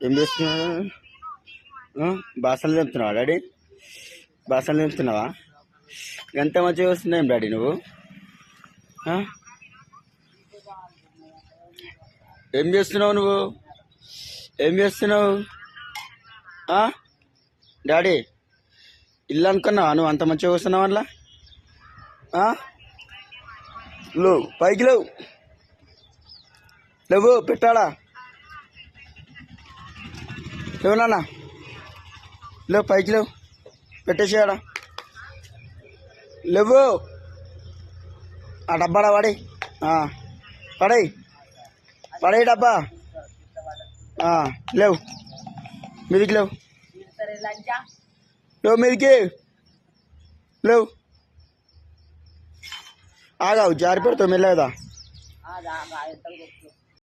ఏం చేస్తున్నావు? బాసలు తెంపుతున్నావా డాడీ? బాసలు తెంపుతున్నావా? ఎంత మంచిగా వస్తున్నాయి డాడీ నువ్వు. ఏం చేస్తున్నావు నువ్వు? ఏం చేస్తున్నావు డాడీ? ఇల్లు అనుకున్నావా నువ్వు? అంత మంచిగా వస్తున్నావు అట్లా. లేవు పైకి లేవు, లేవు పెట్టాడా? లేవు నాన్న, లేవు పైకి లేవు, పెట్టేసేయాడా? లేవు ఆ డబ్బాడా పడే పడే పడే డబ్బా. లేవు మీదికి, లేవు లేవు మీదికి, లేవు. ఆగావు జారి పెడతావు మెల్లగా.